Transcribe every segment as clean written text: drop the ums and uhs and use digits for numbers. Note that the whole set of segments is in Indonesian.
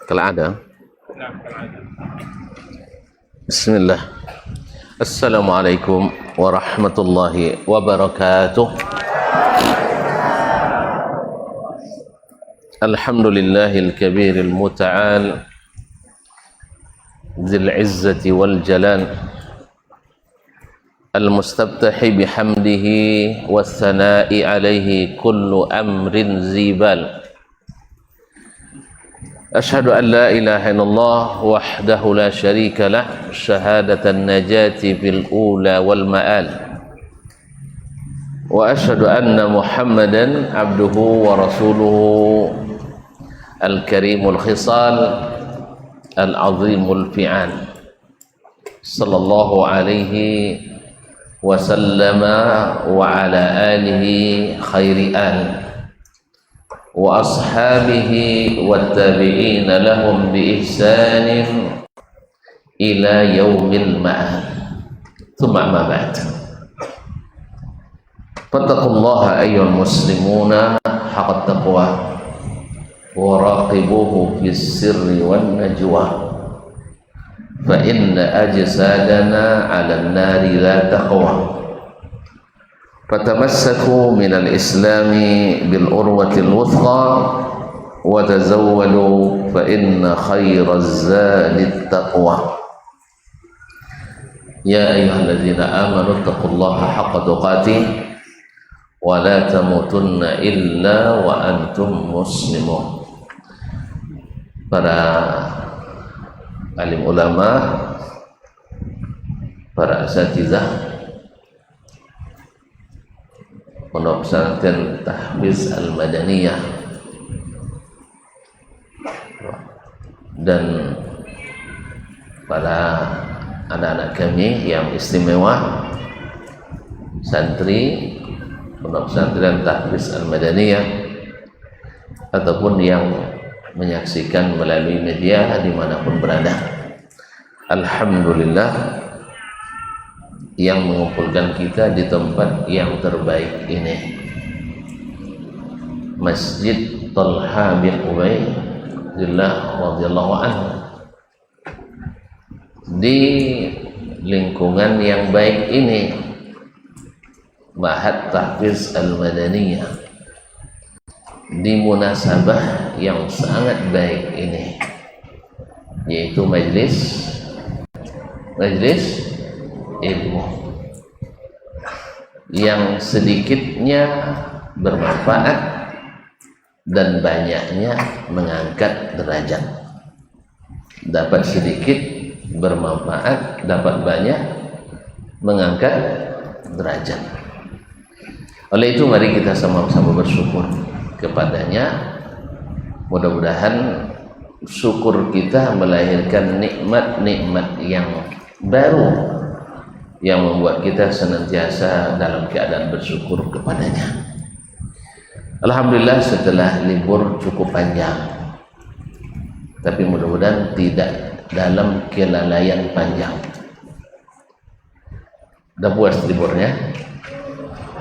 كالعادة. بسم الله. السلام عليكم ورحمة الله وبركاته. الحمد لله الكبير المتعال ذي العزة والجلال المستفتح بحمده والثناء عليه كل أمر ذي بال. أشهد أن لا إله إلا الله وحده لا شريك له شهادة النجاة في الأولى والمآل، وأشهد أن محمدا عبده ورسوله الكريم الخصال العظيم الفعال، صلى الله عليه وسلم وعلى آله خير آل وأصحابه والتابعين لهم بإحسان إلى يوم المآل. ثم أما بعد، فاتقوا الله أيها المسلمون حق التقوى وراقبوه في السر والنجوى، فإن أجسادنا على النار لا تقوى. فتمسكوا من الإسلام بالعروة الوثقى وتزودوا فإن خير الزاد التقوى. يا أيها الذين آمنوا اتقوا الله حق تقاته ولا تموتن إلا وأنتم مسلمون. Para alim ulama, para asatizah Pondok Pesantren Tahfiz Al-Madaniyah dan para anak-anak kami yang istimewa, santri Pondok Pesantren Tahfiz Al-Madaniyah ataupun yang menyaksikan melalui media dimanapun berada. Alhamdulillah yang mengumpulkan kita di tempat yang terbaik ini, Masjid Talha bin Ubaidillah radhiyallahu anhu, di lingkungan yang baik ini, Ma'had Tahfiz Al-Madaniyah, di munasabah yang sangat baik ini, yaitu majlis ilmu yang sedikitnya bermanfaat dan banyaknya mengangkat derajat. Dapat sedikit bermanfaat, dapat banyak mengangkat derajat. Oleh itu mari kita sama-sama bersyukur kepadanya. Mudah-mudahan syukur kita melahirkan nikmat-nikmat yang baru yang membuat kita senantiasa dalam keadaan bersyukur kepadanya. Alhamdulillah setelah libur cukup panjang, tapi mudah-mudahan tidak dalam kelalaian panjang. Udah puas liburnya?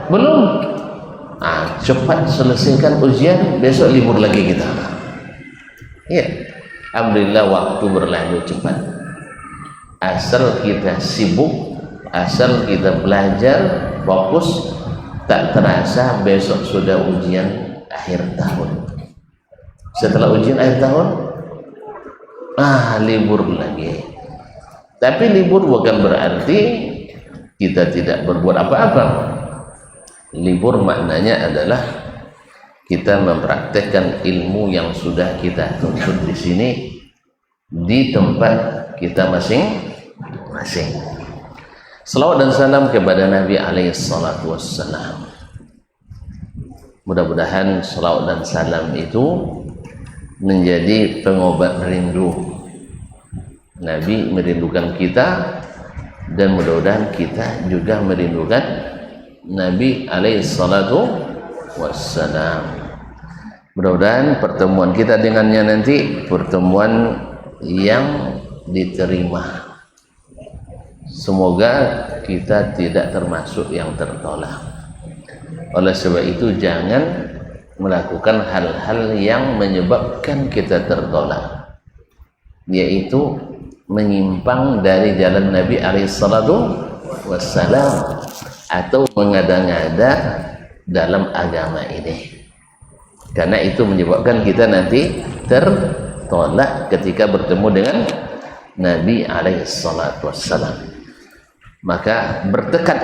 Belum? Cepat selesaikan ujian, besok libur lagi kita. Ya, alhamdulillah waktu berlalu cepat. Asal kita sibuk, asal kita belajar fokus, tak terasa besok sudah ujian akhir tahun. Setelah ujian akhir tahun, libur lagi. Tapi libur bukan berarti kita tidak berbuat apa-apa. Libur maknanya adalah kita mempraktekkan ilmu yang sudah kita tuntut di sini di tempat kita masing-masing. Salawat dan salam kepada Nabi alaihi salatu wassalam. Mudah-mudahan salawat dan salam itu menjadi pengobat rindu. Nabi merindukan kita dan mudah-mudahan kita juga merindukan Nabi alaihi salatu wassalam. Mudah-mudahan pertemuan kita dengannya nanti pertemuan yang diterima. Semoga kita tidak termasuk yang tertolak. Oleh sebab itu jangan melakukan hal-hal yang menyebabkan kita tertolak. yaitu menyimpang dari jalan Nabi alaihissalatu wassalam atau mengada-ngada dalam agama ini, karena itu menyebabkan kita nanti tertolak ketika bertemu dengan Nabi alaihissalatu wassalam. Maka bertekad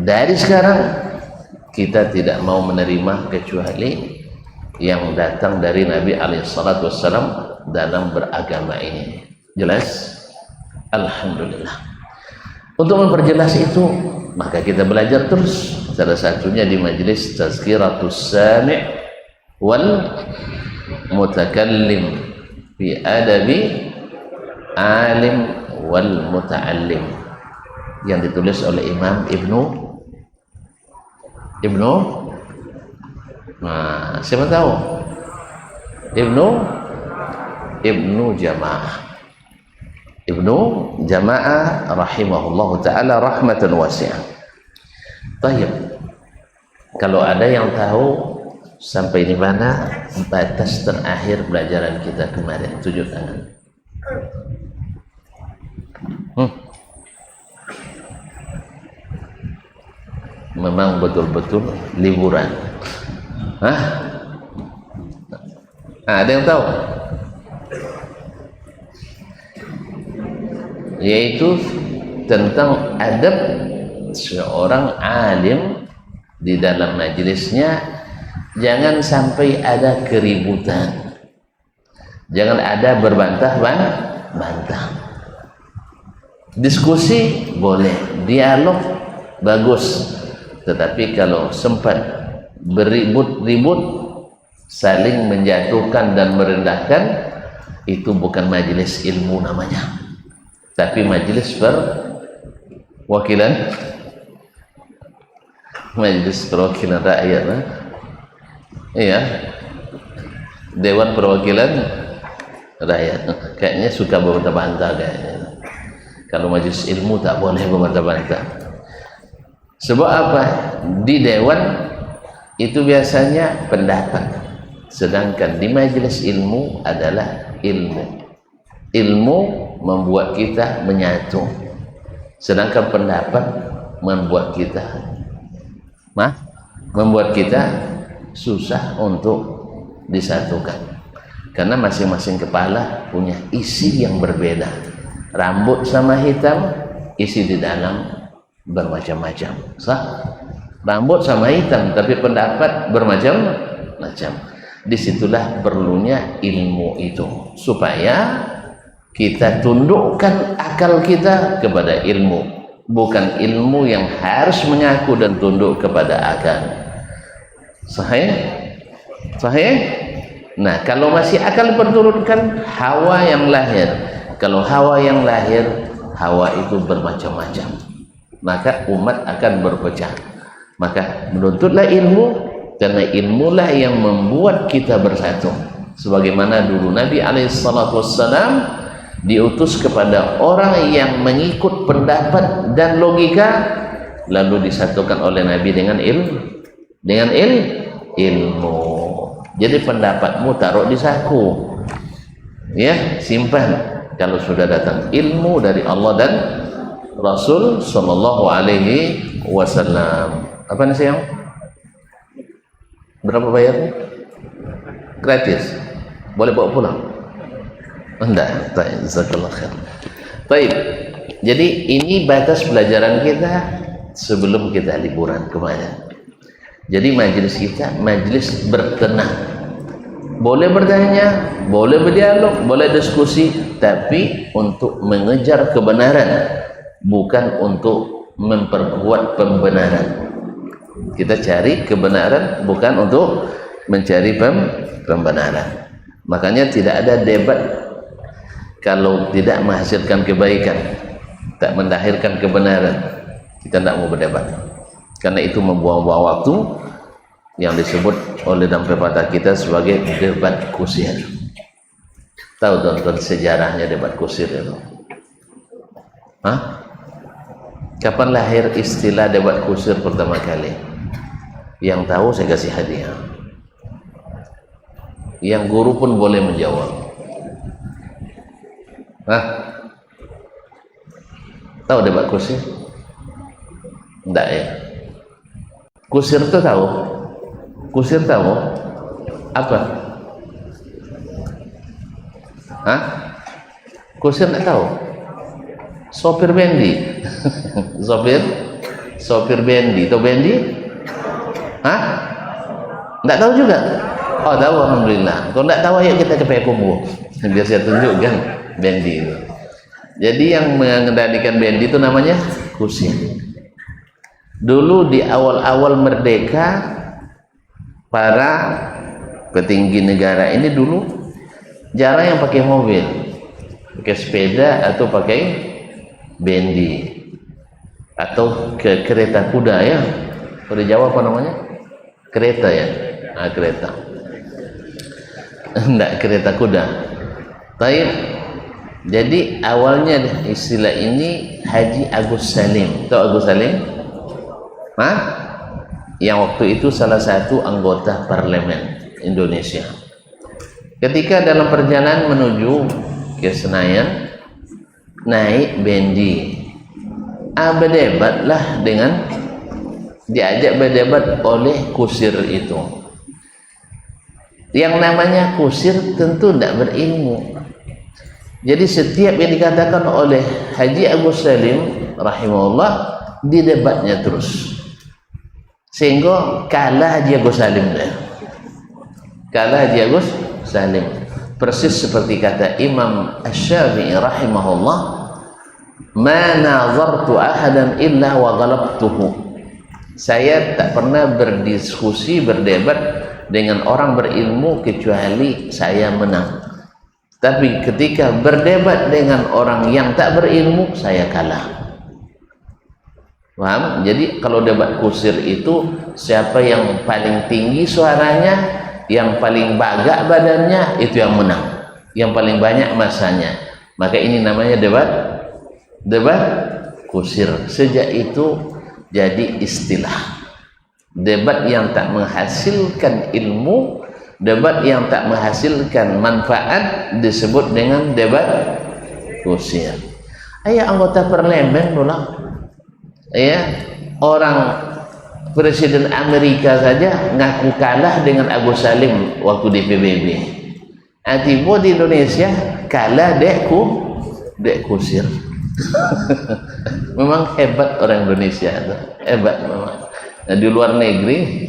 dari sekarang kita tidak mau menerima kecuali yang datang dari Nabi alaihissalatu wassalam dalam beragama ini. Jelas? Alhamdulillah. Untuk memperjelas itu, maka kita belajar terus. Salah satunya di majelis Tazkiratus Sami' wal Mutakallim fi adabi alim wal muta'allim, yang ditulis oleh Imam siapa tahu? Ibnu Jama'ah rahimahullahu ta'ala rahmatan wasi'ah. Tayyib, kalau ada yang tahu sampai di mana batas terakhir pelajaran kita kemarin, tunjuk tangan. Memang betul-betul liburan. Ada yang tahu? Yaitu tentang adab seorang alim di dalam majelisnya. Jangan sampai ada keributan, jangan ada berbantah-bantah. Diskusi boleh, dialog bagus, tetapi kalau sempat beribut-ribut, saling menjatuhkan dan merendahkan, itu bukan majelis ilmu namanya, tapi majelis perwakilan rakyat. Iya, Dewan Perwakilan Rakyat. Kayaknya suka berbantah-bantah kayaknya. Kalau majelis ilmu tak boleh berbantah-bantah. Sebab apa? Di dewan itu biasanya pendapat, sedangkan di majelis ilmu adalah ilmu. Ilmu membuat kita menyatu, sedangkan pendapat membuat kita susah untuk disatukan, karena masing-masing kepala punya isi yang berbeda. Rambut sama hitam, isi di dalam bermacam-macam. Rambut sama hitam, tapi pendapat bermacam-macam. Disitulah perlunya ilmu itu, supaya kita tundukkan akal kita kepada ilmu, bukan ilmu yang harus mengaku dan tunduk kepada akal. Sahih? Nah, kalau masih akal perturunkan, hawa yang lahir. Kalau hawa yang lahir, hawa itu bermacam-macam, maka umat akan berpecah. Maka menuntutlah ilmu, karena ilmulah yang membuat kita bersatu. Sebagaimana dulu Nabi alaihissalam diutus kepada orang yang mengikut pendapat dan logika, lalu disatukan oleh Nabi dengan ilmu. Jadi pendapatmu taruh di saku, ya, simpan. Kalau sudah datang ilmu dari Allah dan Rasul sallallahu alaihi wasallam. Apa nih sayang? Berapa bayarnya? Gratis. Boleh bawa pulang? Enggak. Baik, jazakallahu khair. Baik. Jadi ini batas pelajaran kita sebelum kita liburan kemarin. Jadi majelis kita majelis bertenang, boleh bertanya, boleh berdialog, boleh diskusi, tapi untuk mengejar kebenaran, bukan untuk memperkuat pembenaran. Kita cari kebenaran, bukan untuk mencari pembenaran. Makanya tidak ada debat kalau tidak menghasilkan kebaikan, tak melahirkan kebenaran. Kita tidak mau berdebat, karena itu membuang-buang waktu, yang disebut oleh dalam pepatah kita sebagai debat kusir. Tahu tonton sejarahnya debat kusir itu? Kapan lahir istilah debat kusir pertama kali? Yang tahu saya kasih hadiah. Yang guru pun boleh menjawab. Hah? Tahu debat kusir? Enggak ya? Kusir itu tahu? Kusir tahu? Apa? Hah? Kusir enggak tahu? Sopir bendi. Sopir bendi. Tahu bendi? Hah? Enggak tahu juga? Oh, tahu, alhamdulillah. Kalau enggak tahu, ayo kita ke Payakumbuh. Biar saya tunjukkan bendi itu. Jadi yang mengendalikan bendi itu namanya kusir. Dulu di awal-awal merdeka, para petinggi negara ini dulu jarang yang pakai mobil, pakai sepeda atau pakai bendi atau ke kereta kuda ya. Kalau di Jawa apa namanya? Kereta ya. Nah, kereta. Enggak, kereta kuda. Baik. Jadi awalnya istilah ini Haji Agus Salim. Tahu Agus Salim? Hah? Yang waktu itu salah satu anggota parlemen Indonesia. Ketika dalam perjalanan menuju ke Senayan, naik bendi, berdebatlah dengan, diajak berdebat oleh kusir itu. Yang namanya kusir tentu tidak berilmu. Jadi setiap yang dikatakan oleh Haji Agus Salim rahimahullah didebatnya terus, sehingga kalah Haji Agus Salim deh. Kalah Haji Agus Salim. Persis seperti kata Imam Asy-Syafi'i rahimahullah, "Ma nazartu ahadan illa wa ghalabtuhu." Saya tak pernah berdiskusi, berdebat dengan orang berilmu kecuali saya menang. Tapi ketika berdebat dengan orang yang tak berilmu, saya kalah. Paham? Jadi kalau debat kusir itu, siapa yang paling tinggi suaranya, yang paling bagak badannya, itu yang menang, yang paling banyak masanya. Maka ini namanya debat kusir. Sejak itu jadi istilah. Debat yang tak menghasilkan ilmu, debat yang tak menghasilkan manfaat disebut dengan debat kusir. Ayah anggota parlemen pula, ya, orang Presiden Amerika saja ngaku kalah dengan Agus Salim waktu di PBB. Tiba di Indonesia kalah dek kusir. Memang hebat orang Indonesia itu, hebat memang. Nah, di luar negeri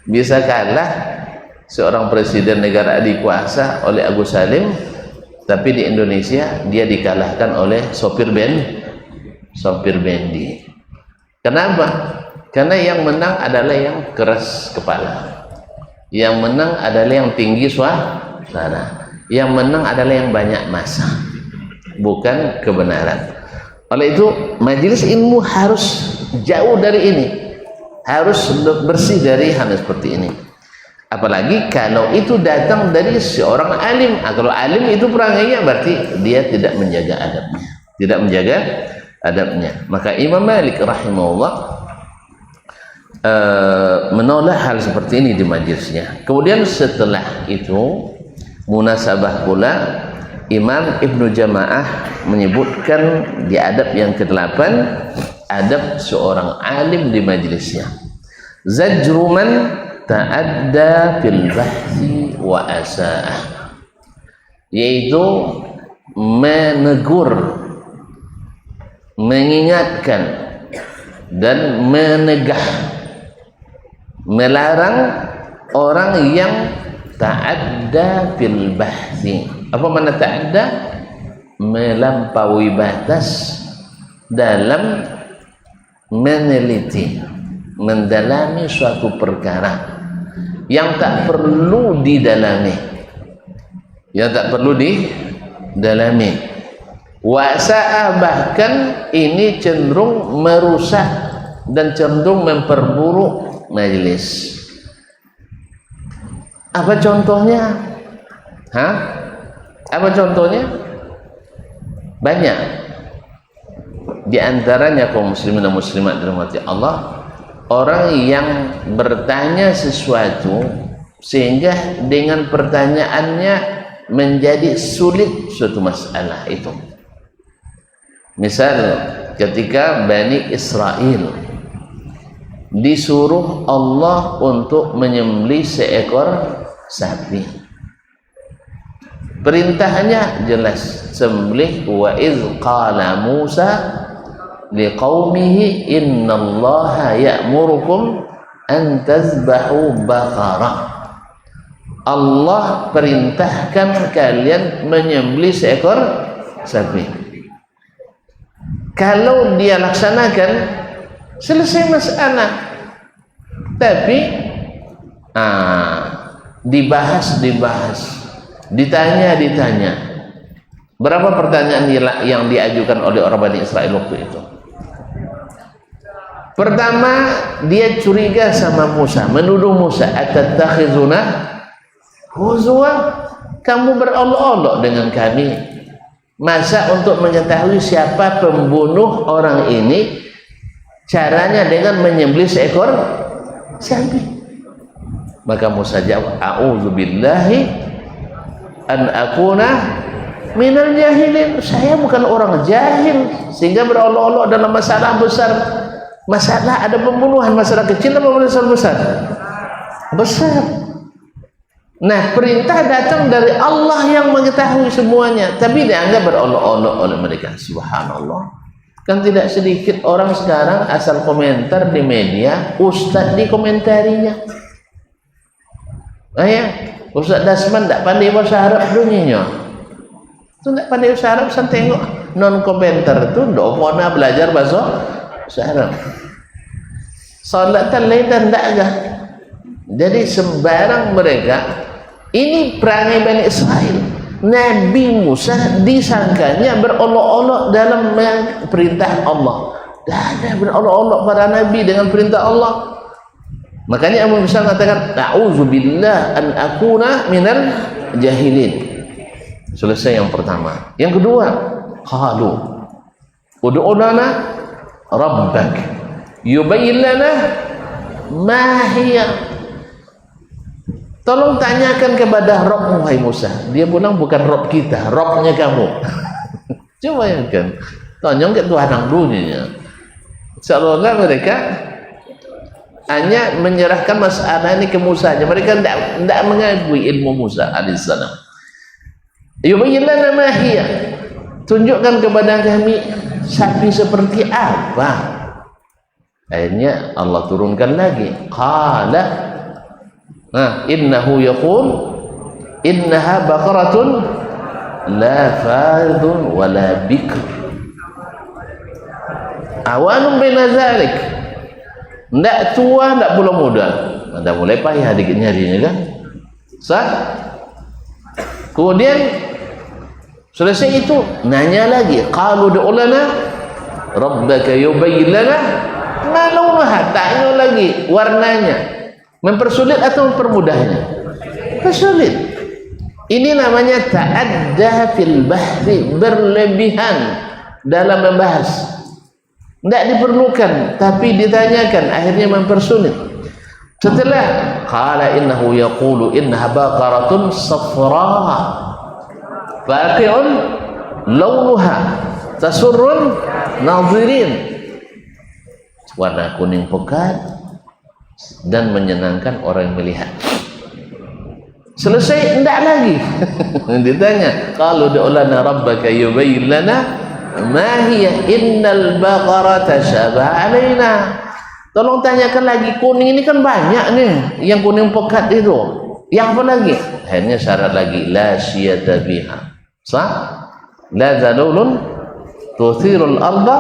bisa kalah seorang presiden negara adikuasa oleh Agus Salim, tapi di Indonesia dia dikalahkan oleh sopir bendi. Kenapa? Karena yang menang adalah yang keras kepala, yang menang adalah yang tinggi suara, yang menang adalah yang banyak massa, bukan kebenaran. Oleh itu majelis ilmu harus jauh dari ini, harus bersih dari hal seperti ini. Apalagi kalau itu datang dari seorang alim. Kalau alim itu perangainya berarti dia tidak menjaga adabnya, Maka Imam Malik rahimahullah menolak hal seperti ini di majelisnya. Kemudian setelah itu munasabah pula Imam Ibnu Jamaah menyebutkan di adab yang ke-8, adab seorang alim di majelisnya. Zajruman ta'adda fil bahthi wa asa'ah, yaitu menegur, mengingatkan dan menegah, melarang orang yang ta'adda fil bahthi. Apa makna ta'adda? Melampaui batas dalam meneliti, mendalami suatu perkara yang tak perlu didalami, Wasa'ah, bahkan ini cenderung merusak dan cenderung memperburuk majelis. Apa contohnya? Apa contohnya? Banyak. Di antaranya kaum muslimin dan muslimat dirahmati Allah, orang yang bertanya sesuatu sehingga dengan pertanyaannya menjadi sulit suatu masalah itu. Misal ketika Bani Israel disuruh Allah untuk menyembelih seekor sapi, perintahnya jelas, sembelih. Wa iz qala Musa liqaumihi innallaha ya'murukum an tazbahu baqarah. Allah perintahkan kalian menyembelih seekor sapi. Kalau dia laksanakan, selesai masalah. Tapi dibahas, ditanya. Berapa pertanyaan yang diajukan oleh orang Bani Israel waktu itu? Pertama, dia curiga sama Musa, menuduh Musa, atattakhizuna huzwa, kamu berolok-olok dengan kami. Masa untuk mengetahui siapa pembunuh orang ini, caranya dengan menyembelih seekor sapi. Maka Musa jawab, a'udzubillahi an akuna minal jahilin. Saya bukan orang jahil sehingga berolok-olok dalam masalah besar. Masalah ada pembunuhan, masalah kecil atau masalah besar? Besar. Nah, perintah datang dari Allah yang mengetahui semuanya, tapi dianggap berolok-olok oleh mereka. Subhanallah. Kan tidak sedikit orang sekarang asal komentar di media, ustaz di komentarinya. Ustaz Dasman tak pandai bahasa Arab dunia. Itu tak pandai bahasa Arab, saya tengok non komentar itu tidak pernah belajar bahasa Arab. Salat lain dan tak. Jadi sembarang mereka. Ini perangai Bani Israel. Nabi Musa disangkanya berolok-olok dalam perintah Allah. Dah ada berolok-olok para nabi dengan perintah Allah. Makanya Abu Musa mengatakan, a'udzubillah an akuna minal jahilin. Selesai yang pertama. Yang kedua, qalu ud'u lana rabbak yubayyin lana ma hiya. Tolong tanyakan kepada Rabb, wahai Musa. Dia bilang bukan Rabb kita, Rabbnya kamu. Coba ya kan, tanyong ke Tuhan yang dunia. Seolah-olah mereka hanya menyerahkan masalah ini ke Musa saja. Mereka tidak mengakui ilmu Musa alaihissalam. Yubayyin lana ma hiya. Tunjukkan kepada kami sapi seperti apa. Akhirnya Allah turunkan lagi. Qala innahu yaqul innaha baqaratun la faridun wa la bikr awanun baina zalik. Ndak tua, ndak pula muda. Anda mulai payah dikit nyarinya kan? Sah? Kemudian selesai itu nanya lagi, qalu du'u lana rabbaka yubayyin lana ma launaha. Tanya lagi warnanya. Mempersulit atau mempermudahnya? Persulit. Ini namanya ta'adda fil bahri, berlebihan dalam membahas. Tidak diperlukan, tapi ditanyakan, akhirnya mempersulit. Setelah qala innahu yaqulu innaha baqaratun safra faqi'un launuha tasurrun nadhirin. Warna kuning pekat dan menyenangkan orang yang melihat. Selesai, enggak lagi. Ditanya, qalu du'u lana rabbaka yubayyin lana ma hiya innal baqarata syaba alaina. Tolong tanyakan lagi, kuning ini kan banyak nih, yang kuning pekat itu. Yang apa lagi? Akhirnya syarat lagi, la syiyata biha. Sah? La zalulun tuthirul arda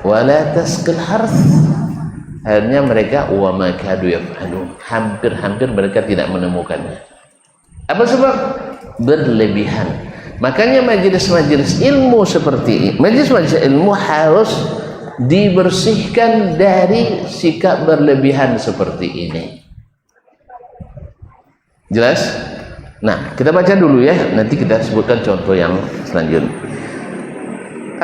wa la tasqil harth. Akhirnya mereka wa ma kadu yaf'alun, hampir mereka tidak menemukannya. Apa sebab? Berlebihan. Makanya majelis-majelis ilmu seperti ini, majelis-majelis ilmu harus dibersihkan dari sikap berlebihan seperti ini. Jelas? Nah, kita baca dulu ya, nanti kita sebutkan contoh yang selanjutnya.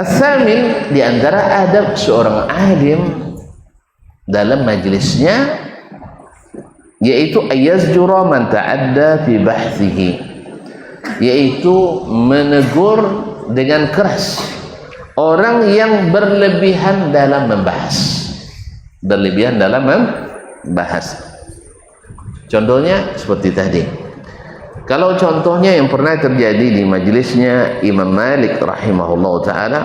As-samin, di antara adab seorang alim dalam majlisnya, yaitu ayazjura man ta'adda fi bahthihi, yaitu menegur dengan keras orang yang berlebihan dalam membahas. Berlebihan dalam membahas. Contohnya seperti tadi. Kalau contohnya yang pernah terjadi di majelisnya Imam Malik rahimahullah ta'ala,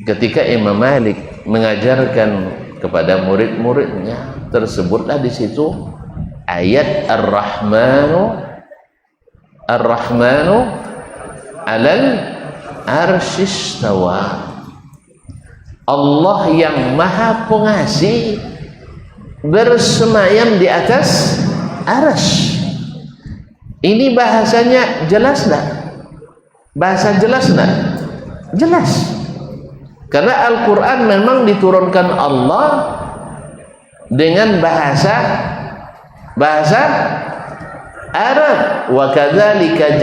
ketika Imam Malik mengajarkan kepada murid-muridnya, tersebutlah di situ ayat Ar-Rahmanu alal arsyis tawa. Allah yang maha pengasih bersemayam di atas arsy. Ini bahasanya jelas tak? Bahasa jelas tak? Jelas. Karena Al-Quran memang diturunkan Allah dengan bahasa Arab. Wa kadzalika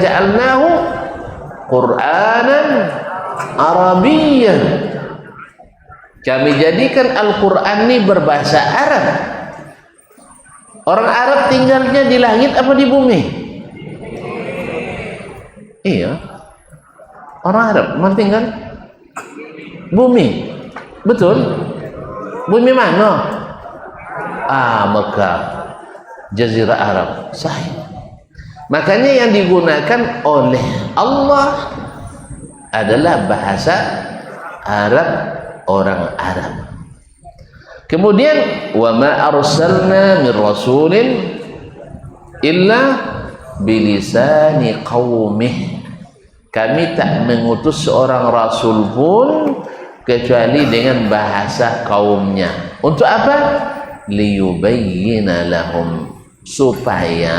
ja'alnahu Qur'anan Arabiyyan. Kami jadikan Al-Quran ini berbahasa Arab. Orang Arab tinggalnya di langit apa di bumi? Iya. Orang Arab mana tinggal? Bumi. Betul? Bumi mana? Mekah, Jazirah Arab. Sahih. Makanya yang digunakan oleh Allah adalah bahasa Arab, orang Arab. Kemudian wa ma arsalna min rasulin illa bilisani qaumih. Kami tak mengutus seorang rasul pun kecuali dengan bahasa kaumnya. Untuk apa? Liyubayyina lahum, supaya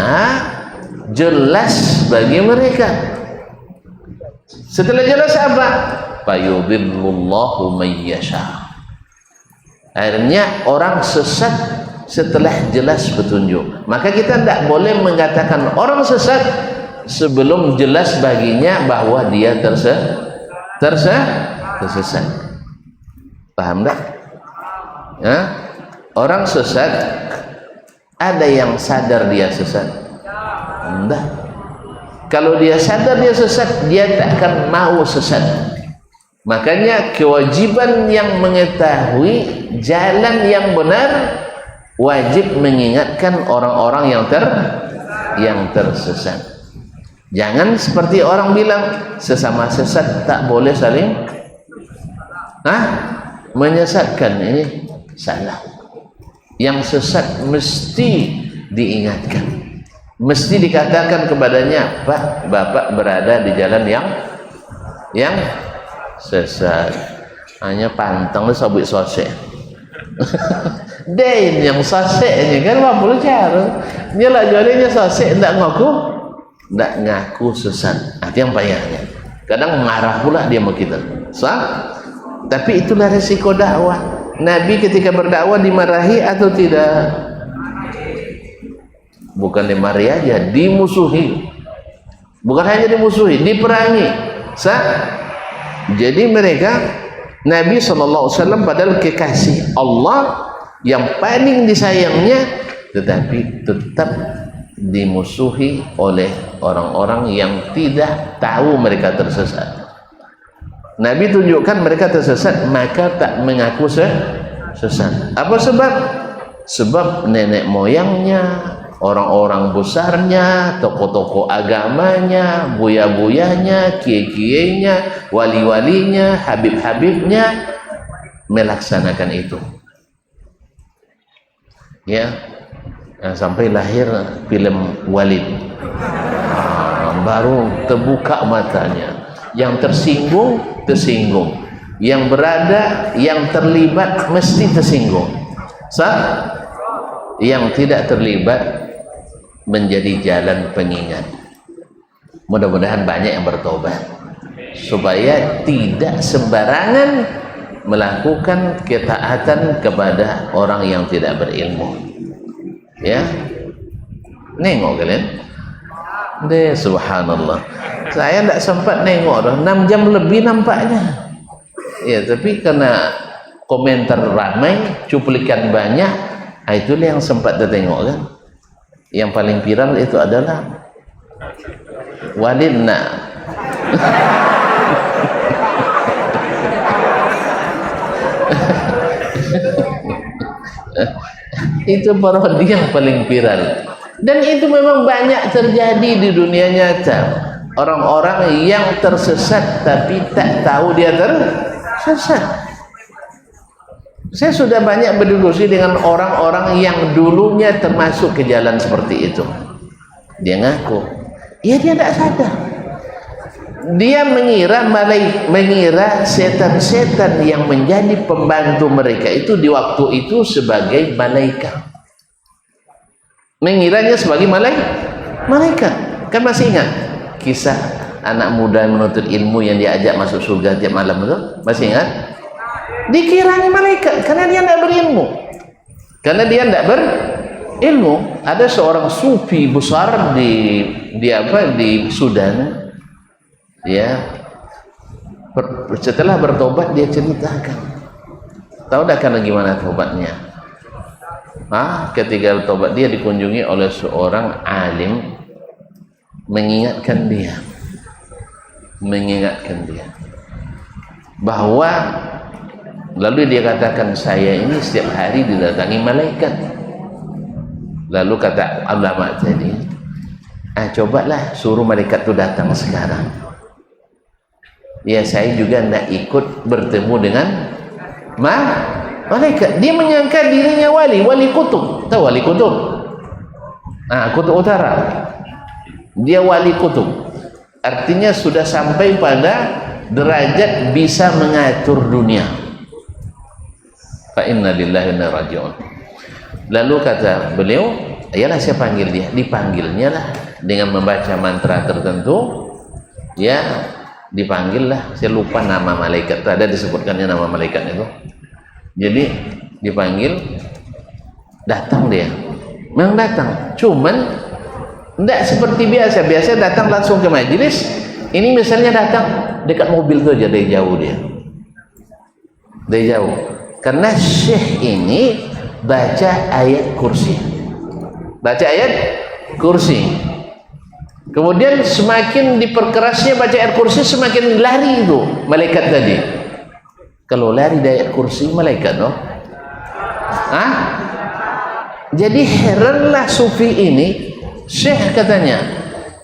jelas bagi mereka. Setelah jelas apa? Fayudhillullahu may yasha. Akhirnya orang sesat setelah jelas petunjuk. Maka kita tidak boleh mengatakan orang sesat sebelum jelas baginya bahwa dia tersesat. Paham tak? Ya? Orang sesat ada yang sadar dia sesat. Enggak. Kalau dia sadar dia sesat, dia tak akan mau sesat. Makanya kewajiban yang mengetahui jalan yang benar, wajib mengingatkan orang-orang yang tersesat. Jangan seperti orang bilang sesama sesat tak boleh saling menyesatkan. Ini salah. Yang sesat mesti diingatkan, mesti dikatakan kepadanya, Pak, Bapak berada di jalan yang sesat. Hanya pantang lu sabuk sosek. Dain yang soseknya kan apa boleh cara. Dia lah jualnya sosek ndak ngaku sesat. Itu yang payahnya. Kadang marah pula dia sama kita. Tapi itulah resiko dakwah. Nabi ketika berdakwah dimarahi atau tidak? Bukan dimarahi aja, dimusuhi. Bukan hanya dimusuhi, diperangi. Jadi mereka, Nabi SAW padahal kekasih Allah yang paling disayangnya, tetapi tetap dimusuhi oleh orang-orang yang tidak tahu mereka tersesat. Nabi tunjukkan mereka tersesat, maka tak mengaku sesat. Apa sebab? Sebab nenek moyangnya, orang-orang besarnya, tokoh-tokoh agamanya, buya-buyanya, kiai-kiainya, wali-walinya, habib-habibnya melaksanakan itu. Ya, sampai lahir film Walid. Baru terbuka matanya. Yang tersinggung, yang berada, yang terlibat mesti tersinggung. Yang tidak terlibat menjadi jalan pengingat. Mudah-mudahan banyak yang bertobat supaya tidak sembarangan melakukan ketaatan kepada orang yang tidak berilmu. Ya, nengok kalian deh, subhanallah. Saya tidak sempat nengok dah, 6 jam lebih nampaknya. Ya, tapi karena komentar ramai, cuplikan banyak, Itulah yang sempat kita tengok kan. Yang paling viral itu adalah walidna. Itu parodi yang paling viral. Dan itu memang banyak terjadi di dunia nyata. Orang-orang yang tersesat tapi tak tahu dia tersesat. Saya sudah banyak berdiskusi dengan orang-orang yang dulunya termasuk ke jalan seperti itu. Dia ngaku, ya dia tidak sadar. Dia mengira setan-setan yang menjadi pembantu mereka itu di waktu itu sebagai malaikat. Mengiranya sebagai malaikat. Kan masih ingat kisah anak muda menuntut ilmu yang diajak masuk surga tiap malam itu? Masih ingat? Dikiranya malaikat karena dia tidak berilmu. Ada seorang sufi besar di Sudan. Ya, setelah bertobat dia ceritakan. Tahu tak kan gimana tobatnya? Ketika bertobat dia dikunjungi oleh seorang alim mengingatkan dia bahwa, lalu dia katakan, saya ini setiap hari didatangi malaikat. Lalu kata ulama tadi, cobalah suruh malaikat itu datang sekarang. Ya, saya juga tidak ikut bertemu dengan malaikat. Dia menyangka dirinya wali kutub. Tahu wali kutub? Kutub utara. Dia wali kutub. Artinya sudah sampai pada derajat bisa mengatur dunia. Fa inna lillahi wa inna ilaihi raji'un. Lalu kata beliau, ayalah saya panggil dia. Dipanggilnya lah dengan membaca mantra tertentu. Ya, dipanggil lah, saya lupa nama malaikat, ada disebutkannya nama malaikat itu. Jadi dipanggil, datang dia, memang datang, cuman tidak seperti biasa datang langsung ke majelis. Ini misalnya datang dekat mobil itu aja dari jauh dari jauh, karena syekh ini baca ayat kursi. Kemudian semakin diperkerasnya baca ayat kursi, semakin lari itu malaikat tadi. Kalau lari dari ayat kursi, malaikat no? Jadi heranlah sufi ini. Syekh katanya,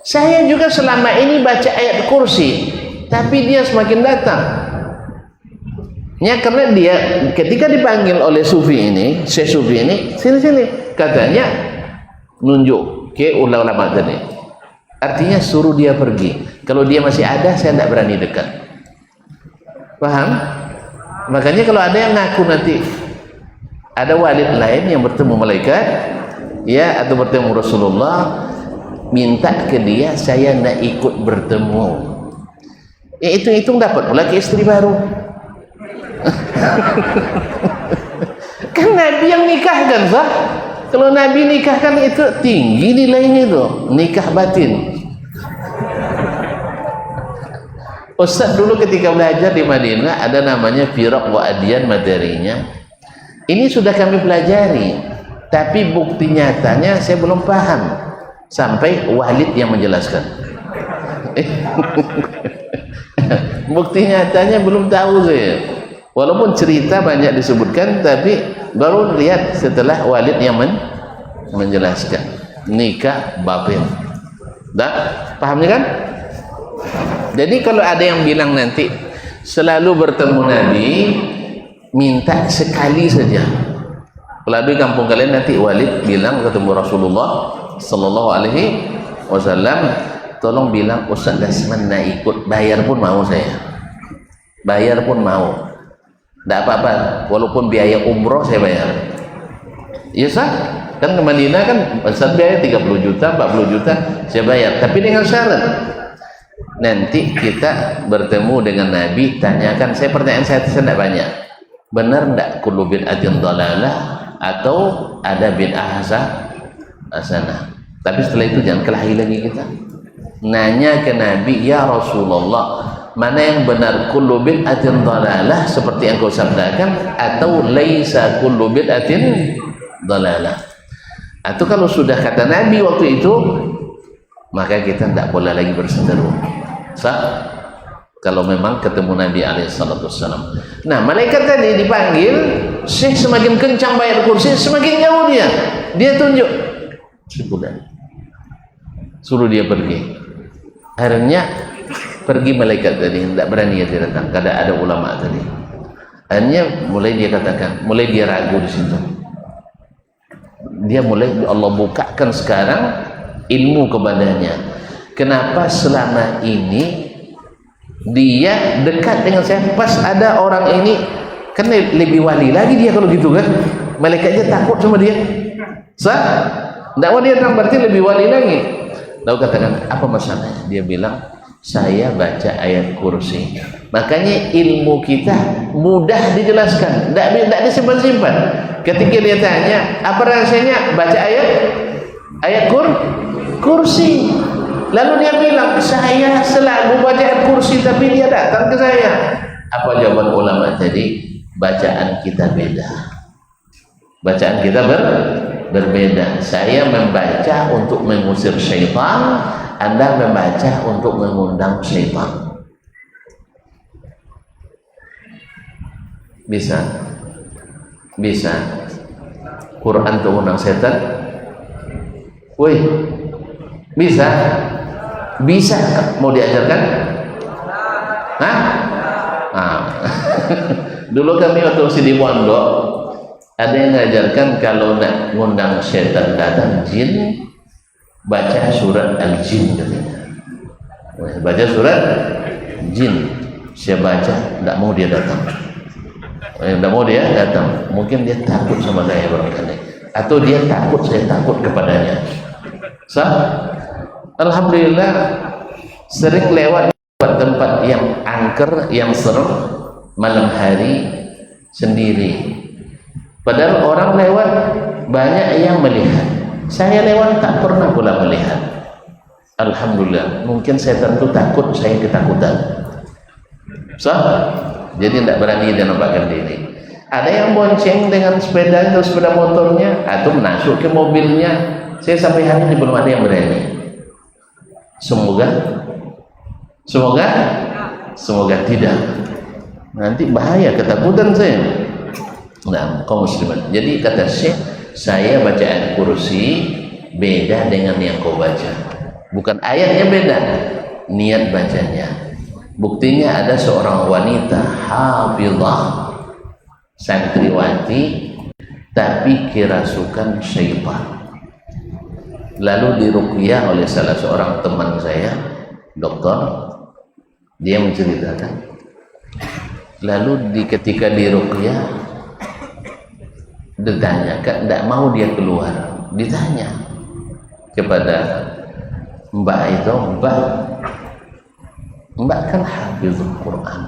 saya juga selama ini baca ayat kursi, tapi dia semakin datang. Ya, karena dia ketika dipanggil oleh sufi ini, Syekh sufi ini, sini, katanya nunjuk ke ulama tadi. Artinya suruh dia pergi. Kalau dia masih ada, saya tidak berani dekat. Paham? Makanya kalau ada yang ngaku nanti ada walid lain yang bertemu malaikat, ya, atau bertemu Rasulullah, minta ke dia, saya tidak ikut bertemu. Ya, hitung dapat pula ke istri baru. Kan Nabi yang nikahkan, sah? Kalau Nabi nikahkan itu tinggi nilainya itu, nikah batin. Ustaz dulu ketika belajar di Madinah ada namanya firaq wa adyan materinya. Ini sudah kami pelajari, tapi bukti nyatanya saya belum paham sampai Walid yang menjelaskan. Bukti nyatanya belum tahu saya. Walaupun cerita banyak disebutkan, tapi baru lihat setelah Walid yang menjelaskan nikah batin. Pahamnya kan? Jadi kalau ada yang bilang nanti selalu bertemu Nabi, minta sekali saja. Kalau di kampung kalian nanti Walid bilang ketemu Rasulullah sallallahu alaihi wasallam, tolong bilang Ustaz Dasman nak ikut, bayar pun mau saya. Bayar pun mau. Tidak apa-apa, walaupun biaya umroh saya bayar. Iya sah? Kan ke Madinah kan Ustaz biaya 30 juta, 40 juta saya bayar, tapi dengan syarat nanti kita bertemu dengan Nabi, tanyakan saya, pertanyaan saya tidak banyak, benar tidak kullu bid'atin dhalalah, atau ada bid'ah hasanah. Tapi setelah itu jangan kelahi lagi kita. Nanya ke Nabi, ya Rasulullah, mana yang benar, kullu bid'atin dhalalah seperti yang kau sabdakan, atau laisa kullu bid'atin dalalah. Atau kalau sudah kata Nabi waktu itu, maka kita tidak boleh lagi berseteru. Sah? Kalau memang ketemu Nabi alaihissalam. Nah, malaikat tadi dipanggil, Syekh semakin kencang bayar kursi, semakin jauh dia tunjuk, sudah, suruh dia pergi. Akhirnya pergi malaikat tadi, tidak berani dia datang. Kada ada ulama tadi. Akhirnya mulai dia katakan, mulai dia ragu di situ. Dia mulai Allah bukakan sekarang ilmu kepadanya. Kenapa selama ini dia dekat dengan saya, pas ada orang ini kan lebih wali lagi dia kalau gitu kan, malaikatnya takut sama dia. Sah? Dakwah dia datang berarti lebih wali lagi. Lalu katakan apa masalahnya? Dia bilang saya baca ayat kursi, makanya ilmu kita mudah dijelaskan, tidak disimpan-simpan. Ketika dia tanya apa rasanya baca ayat kursi, lalu dia bilang saya selalu baca ayat kursi, tapi dia datang ke saya. Apa jawaban ulama tadi? Bacaan kita beda, bacaan kita berbeda. Saya membaca untuk mengusir syaitan, Anda membaca untuk mengundang syaitan. Bisa Quran untuk mengundang setan? Woi, bisa mau diajarkan? Hah? Dulu kami waktu di pondok ada yang mengajarkan kalau nak ngundang setan datang jin, baca surat Al-Jin katanya. Baca surat jin. Saya baca, tidak mau dia datang. Tidak mau dia datang. Mungkin dia takut sama saya barangkali, atau dia takut saya takut kepadanya. Alhamdulillah sering lewat tempat yang angker, yang serem malam hari sendiri. Padahal orang lewat banyak yang melihat. Saya lewat tak pernah pula melihat. Alhamdulillah. Mungkin setan itu takut, saya ketakutan. Jadi tidak berani dia nampakkan diri. Ada yang bonceng dengan sepeda atau sepeda motornya, atau masuk ke mobilnya. Saya sampai hari ini belum ada yang berani. Semoga tidak. Nanti bahaya, ketakutan saya. Nah, kaum muslimin. Jadi kata Syekh, saya baca ayat kursi beda dengan yang kau baca. Bukan ayatnya beda, niat bacanya. Buktinya ada seorang wanita hafizah, santriwati, tapi kerasukan syaitan. Lalu diruqyah oleh salah seorang teman saya, dokter. Dia menceritakan. Lalu ketika diruqyah ditanyakan, tidak mau dia keluar. Ditanya kepada mbak itu, mbak kan hafizul Quran.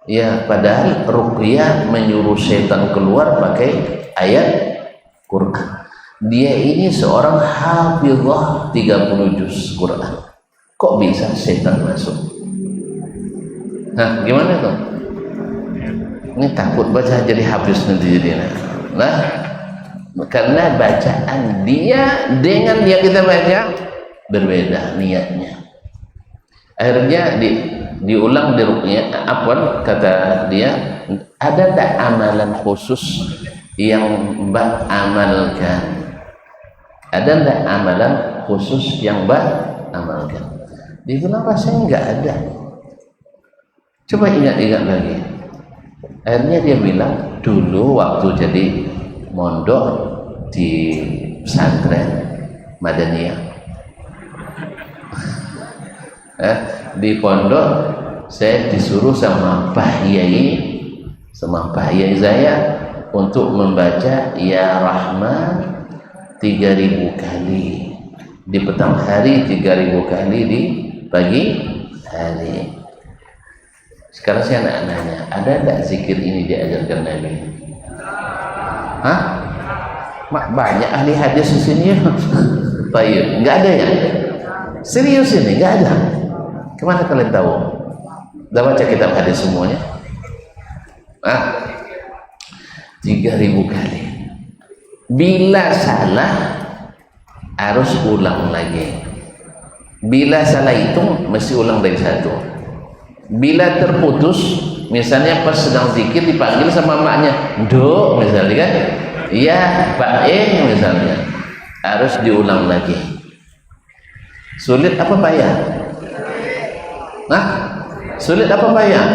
Ya, padahal ruqyah menyuruh setan keluar pakai ayat Quran. Dia ini seorang hafizah 30 juz Quran. Kok bisa setan masuk? Nah, gimana tuh? Ini takut baca jadi habis nanti jadinya. Nah, karena bacaan dia dengan yang kita baca berbeda niatnya. Akhirnya diulang di ruqyah. Apa kata dia? Ada tak amalan khusus yang Mbak amalkan? Ada tak amalan khusus yang Mbak amalkan? Dia bilang rasanya enggak ada. Coba ingat-ingat lagi. Akhirnya dia bilang, dulu waktu jadi mondok di pesantren Madaniyah, di pondok saya disuruh sama Pak Yai saya untuk membaca Ya Rahman 3000 kali di petang hari, 3000 kali di pagi hari. Sekarang saya nak nanya, ada tak zikir ini diajarkan Nabi? Hah? Banyak ahli hadis di sini ya. Baik, enggak ada ya? Serius ini, enggak ada. Kemana kalian tahu? Dah baca kitab hadis semuanya? 3000 kali. Bila salah harus ulang lagi. Bila salah itu mesti ulang dari satu. Bila terputus, misalnya pas sedang zikir dipanggil sama maknya, "Nduk," misalnya kan, "Iya, Pak misalnya, harus diulang lagi. Sulit apa payah? Nah, sulit apa payah?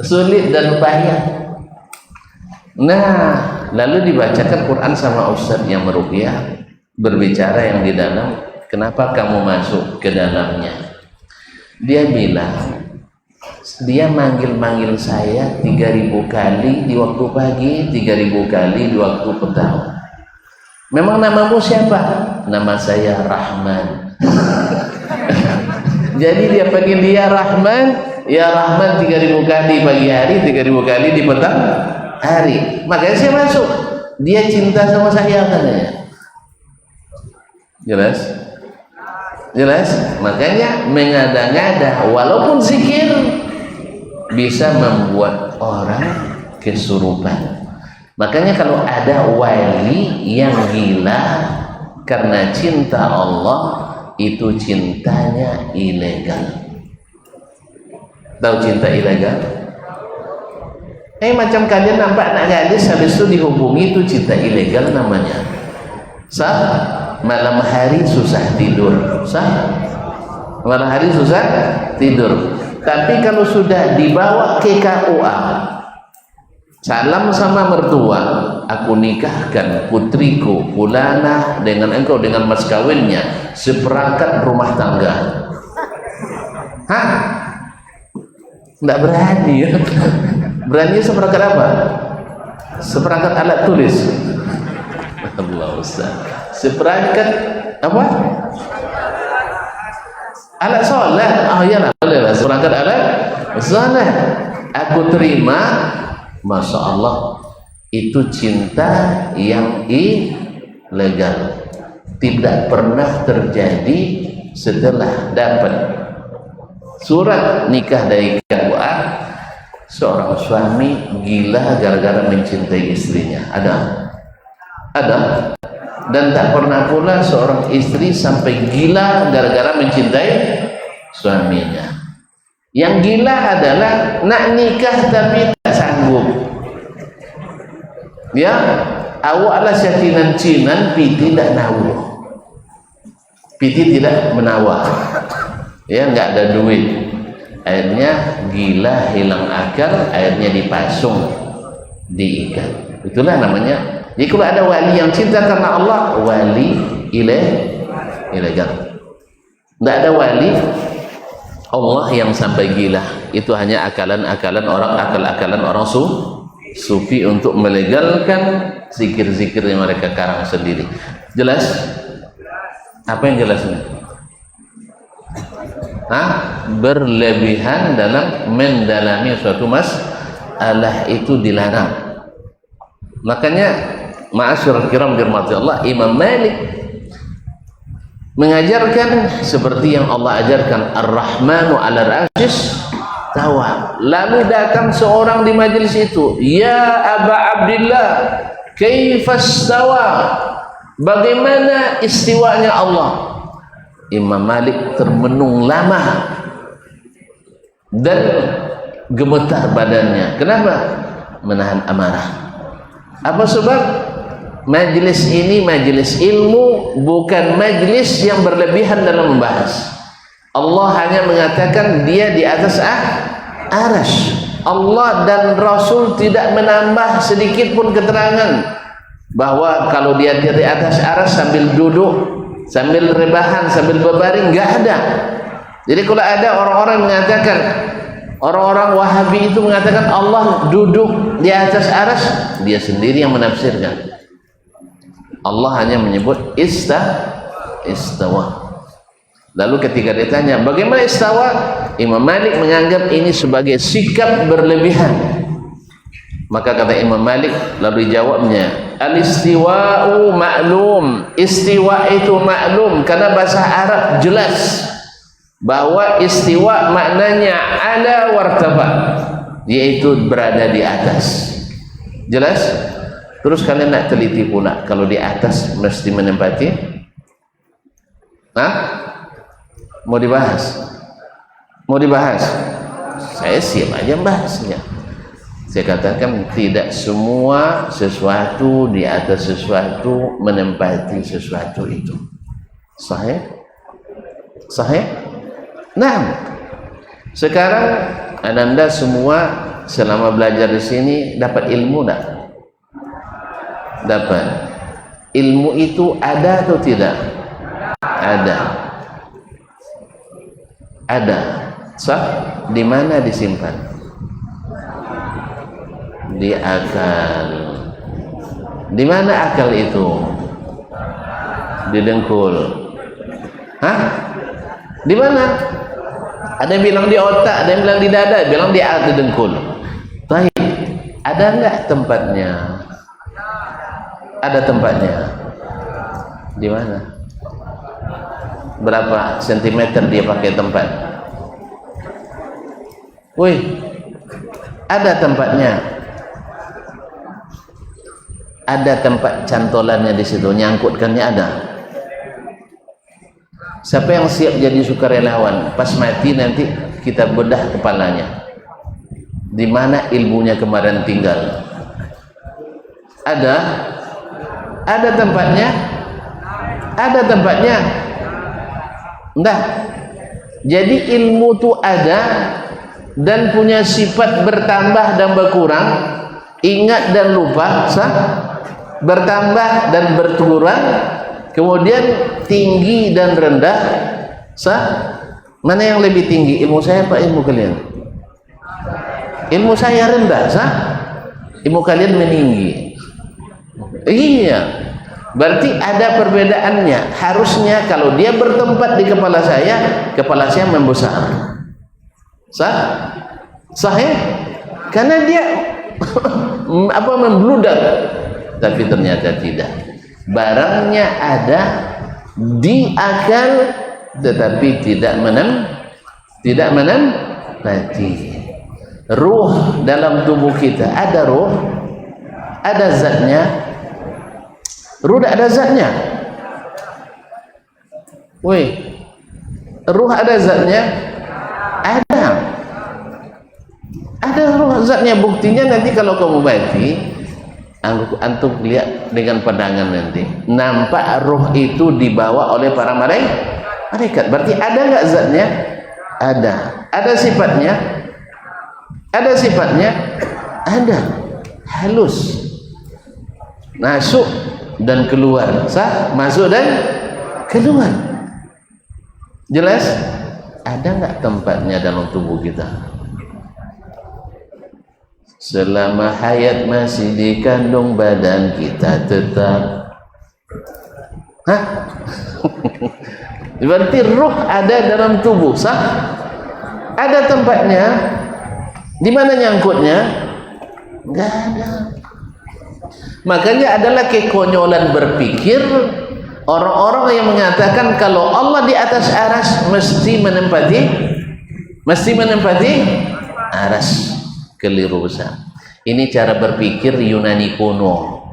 Sulit dan payah. Nah, lalu dibacakan Quran sama ustaz yang meruqyah, berbicara yang di dalam, kenapa kamu masuk ke dalamnya? Dia bilang, dia manggil-manggil saya 3000 kali di waktu pagi, 3000 kali di waktu petang. Memang namamu siapa? Nama saya Rahman. Jadi dia panggil dia Rahman, ya Rahman 3000 kali pagi hari, 3000 kali di petang hari. Makanya saya masuk. Dia cinta sama saya katanya. Jelas? Jelas? Makanya mengada-ngada walaupun zikir bisa membuat orang kesurupan. Makanya kalau ada wali yang gila karena cinta Allah, itu cintanya ilegal. Tahu cinta ilegal? Macam kalian nampak anak gadis habis itu dihubungi, itu cinta ilegal namanya. Sah? Malam hari susah tidur. Sah? Malam hari susah tidur. Tapi kalau sudah dibawa ke KUA, salam sama mertua, aku nikahkan putriku Fulanah dengan engkau dengan mas kawinnya seperangkat rumah tangga. Hah? Tidak berani ya? Berani seperangkat apa? Seperangkat alat tulis. Allah Ustaz. Seperangkat apa? Alat sholat. Oh iyalah, bolehlah seperangkat alat sholat. Aku terima. Masya Allah, itu cinta yang ilegal, tidak pernah terjadi setelah dapat surat nikah dari KUA. Seorang suami gila gara-gara mencintai istrinya. Ada, dan tak pernah pula seorang istri sampai gila gara-gara mencintai suaminya. Yang gila adalah nak nikah tapi tak sanggup. Ya, awaklah syakinan-cinan piti tidak nawar. Piti tidak menawar. Ya, enggak ada duit. Akhirnya gila, hilang akal, akhirnya dipasung, diikat. Itulah namanya. Jadi kalau ada wali yang cinta karena Allah, wali ilegal. Enggak ada wali Allah yang sampai gila. Itu hanya akalan-akalan orang sufi untuk melegalkan zikir-zikir yang mereka karang sendiri. Jelas? Apa yang jelas ini? Berlebihan dalam mendalami suatu masalah itu dilarang. Makanya ma'asyiral kiram dirahmati Allah, Imam Malik mengajarkan seperti yang Allah ajarkan, Ar-Rahmanu 'alal 'arsyis tawa. Lalu datang seorang di majelis itu, "Ya Aba Abdillah, kaifastawa?" Bagaimana istiwanya Allah? Imam Malik termenung lama dan gemetar badannya. Kenapa? Menahan amarah. Apa sebab? Majlis ini majlis ilmu, bukan majlis yang berlebihan dalam membahas. Allah hanya mengatakan dia di atas arasy. Allah dan Rasul tidak menambah sedikit pun keterangan bahwa kalau dia di atas arasy sambil duduk, sambil rebahan, sambil berbaring, enggak ada. Jadi kalau ada orang-orang mengatakan, orang-orang Wahabi itu mengatakan Allah duduk di atas arasy, dia sendiri yang menafsirkan. Allah hanya menyebut istawa. Lalu ketika ditanya bagaimana istawa, Imam Malik menganggap ini sebagai sikap berlebihan. Maka kata Imam Malik, lalu dijawabnya, al-istiwa'u ma'lum. Istiwa itu maklum karena bahasa Arab jelas bahwa istiwa maknanya ala wartafa, yaitu berada di atas. Jelas? Terus kalian nak teliti pula kalau di atas mesti menempati? Hah? Mau dibahas? Mau dibahas? Saya siap aja bahasnya. Saya katakan tidak semua sesuatu di atas sesuatu menempati sesuatu itu. Sahih? Sahih? Nah, sekarang Anda semua selama belajar di sini dapat ilmu tak? Dapat. Ilmu itu ada atau tidak? Ada. Ada. Sah? Di mana disimpan? Di akal. Di mana akal itu? Di dengkul. Hah? Di mana? Ada yang bilang di otak, ada yang bilang di dada, bilang di dengkul. Baik. Ada enggak tempatnya? Ada tempatnya. Di mana? Berapa sentimeter dia pakai tempat? Wih, ada tempatnya. Ada tempat cantolannya di situ, nyangkutkannya ada. Siapa yang siap jadi sukarelawan? Pas mati nanti kita bedah kepalanya. Di mana ilmunya kemarin tinggal? Ada? Ada tempatnya? Ada tempatnya? Enggak. Jadi ilmu itu ada dan punya sifat bertambah dan berkurang, ingat dan lupa, sah? Bertambah dan berkurang, kemudian tinggi dan rendah, sah? Mana yang lebih tinggi, ilmu saya apa ilmu kalian? Ilmu saya rendah, sah? Ilmu kalian meninggi. Iya, berarti ada perbedaannya. Harusnya kalau dia bertempat di kepala saya membesar, sah? Sahih? Karena dia membludak. Tapi ternyata tidak. Barangnya ada di akal, tetapi tidak menempati. Ruh dalam tubuh kita ada ruh, ada zatnya. Ruh ada zatnya. Woi, ruh ada zatnya? Ada. Ada ruh zatnya. Buktinya nanti kalau kamu baca, antum lihat dengan pandangan nanti, nampak ruh itu dibawa oleh para malaikat. Berarti ada nggak zatnya? Ada. Ada sifatnya? Ada sifatnya? Ada. Halus, masuk dan keluar, sah? Masuk dan keluar. Jelas? Ada nggak tempatnya dalam tubuh kita? Selama hayat masih dikandung badan kita tetap. Hah? Berarti ruh ada dalam tubuh, sah? Ada tempatnya. Di mana nyangkutnya? Enggak ada. Makanya adalah kekonyolan berpikir orang-orang yang mengatakan kalau Allah di atas aras mesti menempati aras. Keliru besar. Ini cara berpikir Yunani kuno.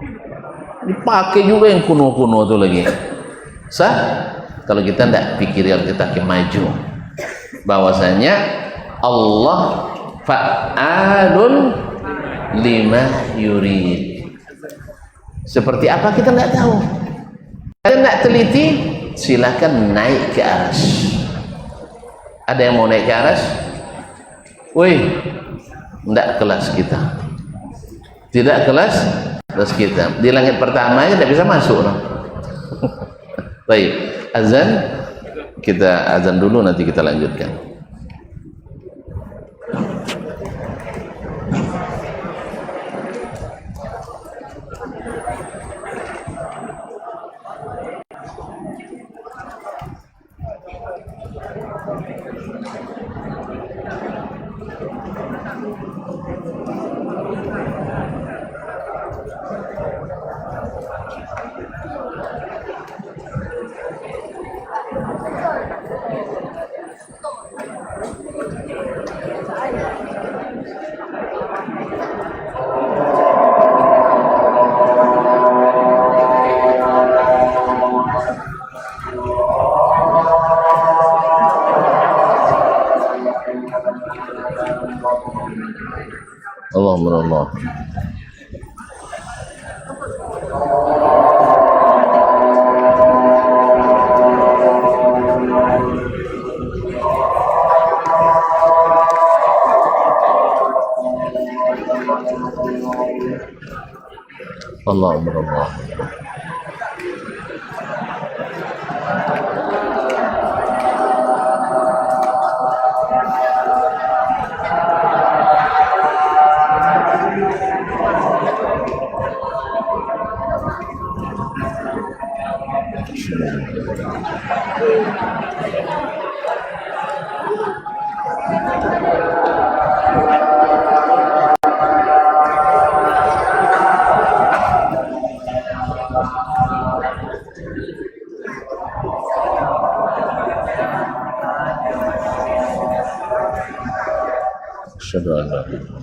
Dipakai juga yang kuno-kuno itu lagi. Sah? Kalau kita tidak pikir yang kita maju, bahwasanya Allah fa'alun lima yurid. Seperti apa kita tidak tahu. Kalian nak teliti, silakan naik ke aras. Ada yang mau naik ke aras? Woi, tidak kelas kita. Tidak kelas kita. Di langit pertama aja tidak bisa masuk. Baik, azan. Kita azan dulu, nanti kita lanjutkan. Allahumma Allah. Allahumma Allah. Asyhadu an la ilaha